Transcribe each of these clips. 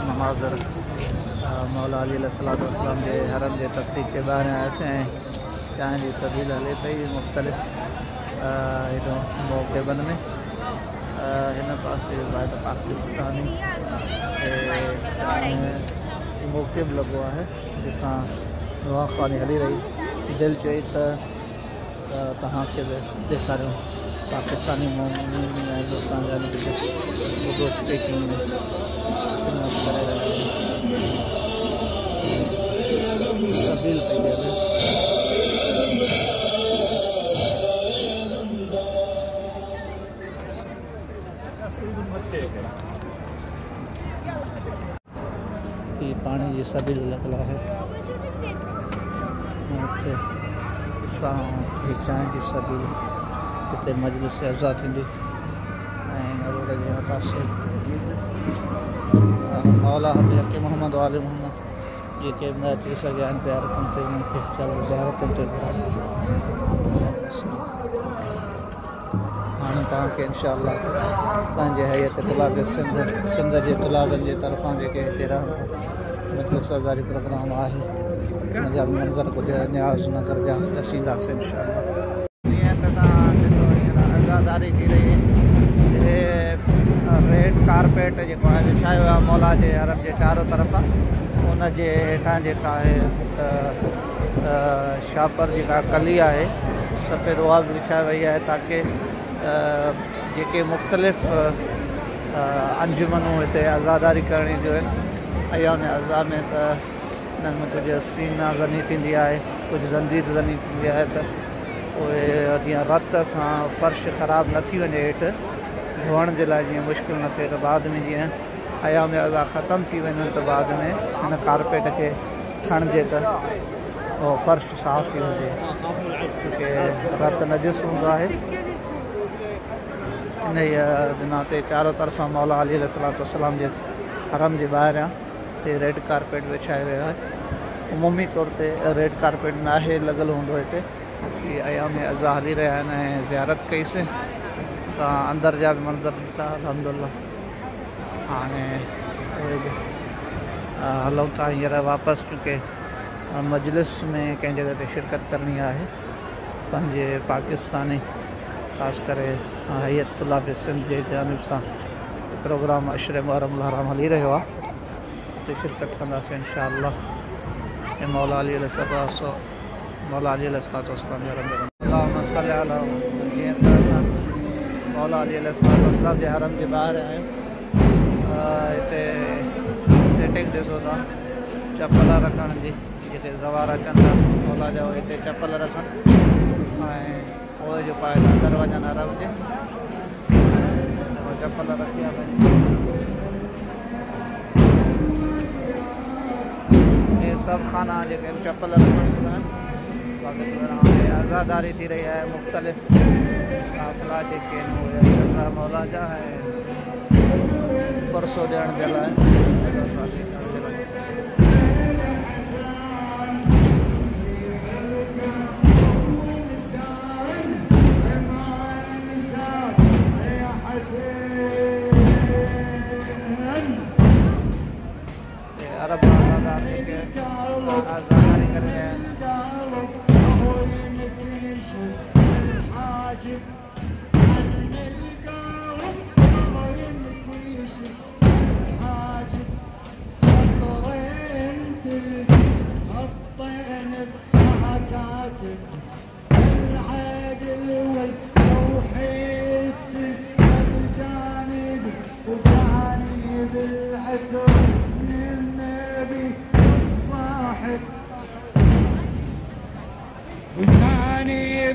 नमाज़र मौला अली अलैहिस्सलाम के हरम के तफ्तीक के ॿाहिरि आयासीं ऐं चांहि जी सबील हले पई मुख़्तलिफ़ मौक़िबनि में। हिन पासे बाद पाकिस्तानी मौक़िब लॻो आहे जितां दुआख़ानी हली रही। दिलि चई त तव्हांखे बि ॾेखारियूं पाकिस्तानी हिंदुस्तान जा उर्दू स्पीकिंग में सबील पई आहे। ये पानी जी सबील लॻल आहे। चांहि जी सबील हिते मजलिस अज़ा थींदी ऐं हिन रोड जे पासे मौला हक़ीक़ मोहम्मद वाले मोहम्मद जेके न अची सघिया आहिनि ज़ियारतुनि ते उन्हनि खे ज़ियारतुनि ते घुरायो। हाणे तव्हांखे इनशाअल्लाह पंहिंजे हैत तुलाब सिंध जे तुलाबनि जे तरफ़ां जेके हिते रहनि मजलिस अज़ारी प्रोग्राम आहे हुन जा बि मंज़र कुझु न्याज़ नगर जा ॾसींदासीं इनशाअल्लाह। जीअं त तव्हां ॾिठो हींअर अज़ादारी थी रही रेड कारपेट जेको आहे विछायो आहे मौला जे हरम जे चारो तरफ़ां। उन जे हेठां जेका आहे शापर जेका कली आहे सफ़ेद उहा बि विछाई वई आहे ताकी जेके मुख़्तलिफ़ अंजुमनूं हिते आज़ादारी करणी थियूं आहिनि अयाम अज़ा में त हिननि में कुझु सीना ज़नी थींदी आहे कुझु ज़ंदीद ज़नी थींदी आहे त उहे जीअं रत सां फ़र्श ख़राबु न थी वञे हेठि धोअण जे लाइ जीअं मुश्किल न थिए त बाद में जीअं अयाम अज़ा ख़तमु थी वञनि त बाद में हिन कारपेट खे खणिजे त उहो फ़र्श साफ़ थी हुजे छोकी रत नजिस हूंदो आहे। इन बिना ते चारो तरफ़ां मौला अली अलैहिस्सलाम जे हरम जे ॿाहिरियां ते रेड कारपेट विछायो वियो आहे। उमूमी तौर ते रेड कारपेट न आहे लॻल हूंदो हिते। इहे अयाम अज़ा हली रहिया आहिनि ऐं ज़ियारत कईसीं तव्हां अंदरि जा बि मंज़र ॾिठा अल्हम्दुलिल्लाह। हाणे हलूं था हींअर वापसि चूंकि मजलिस में कंहिं जॻह ते शिरकत करणी आहे पंहिंजे पाकिस्तानी ख़ासि करे हैत तुलाब सिंध जे जानिब सां प्रोग्राम अशर मुहर्रम हराम हली रहियो आहे उते शिरकत कंदासीं इनशाअल्लाह। मौला अली मौला अली अलैहिस्सलाम जे हरम जे ॿाहिरि आहियूं। हिते सेटिंग ॾिसो था चप्पल रखण जी जेके ज़वार कनि था मौला जा हिते चप्पल रखनि ऐं पोइ जो पाए था अंदरि वञनि हरम जे चप्पल रखी आहे। इहे सभु खाना जेके चप्पल रखण आहिनि हाणे आज़ादारी थी रही आहे मुख़्तलिफ़ काफ़िला जेके आहिनि मौला जा ऐं परसों ॾियण जे लाइ अरब आज़ादारी कर रहे हैं।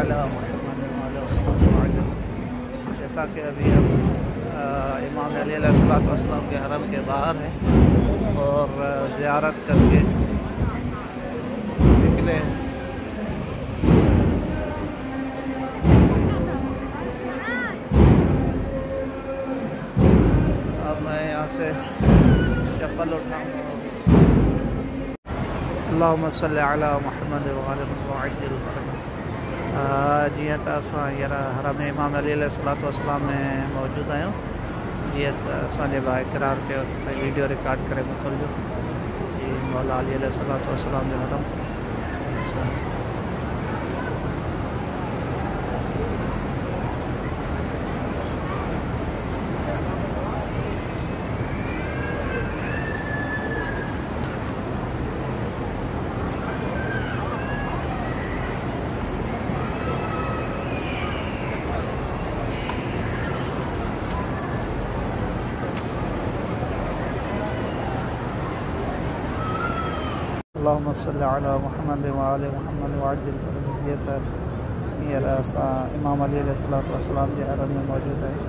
अला मुहम्मद व अला मुहम्मद। जैसा कि अभी हम इमाम अली अलैहिस्सलाम के हरम के बाहर हैं और ज़ियारत करके निकले हैं। अब मैं यहाँ से चप्पल उठाऊँगा। अल्लाहुम्मा सल्लि अला मुहम्मद व अला मुहम्मद। जीअं त असां हींअर हरम इमाम अली अलैहिस्सलाम में मौजूद आहियूं। जीअं त असांजे भाउ इक़रार कयो त असांजी वीडियो रिकॉर्ड करे मोकिलिजो। जी मौला अली अलैहिस्सलाम जो हरम। अल्लाहुम्मा सल्लि अला मुहम्मद व अला मुहम्मद वअज्जिल फ़रजहियत। हींअर असां इमाम अली अलैहिस्सलाम जे हरम में मौजूद आहियूं।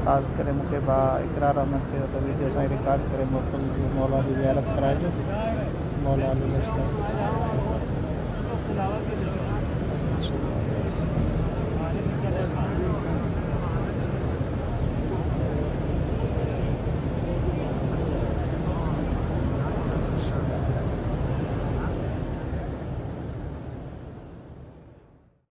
ख़ासि करे मूंखे भाउ इक़रार अहमद कयो त वीडियो सां रिकॉर्ड करे मोकिलिजो। मौला जी ज़ियारत कराइजो। मौला अली अलैहिस्सलाम।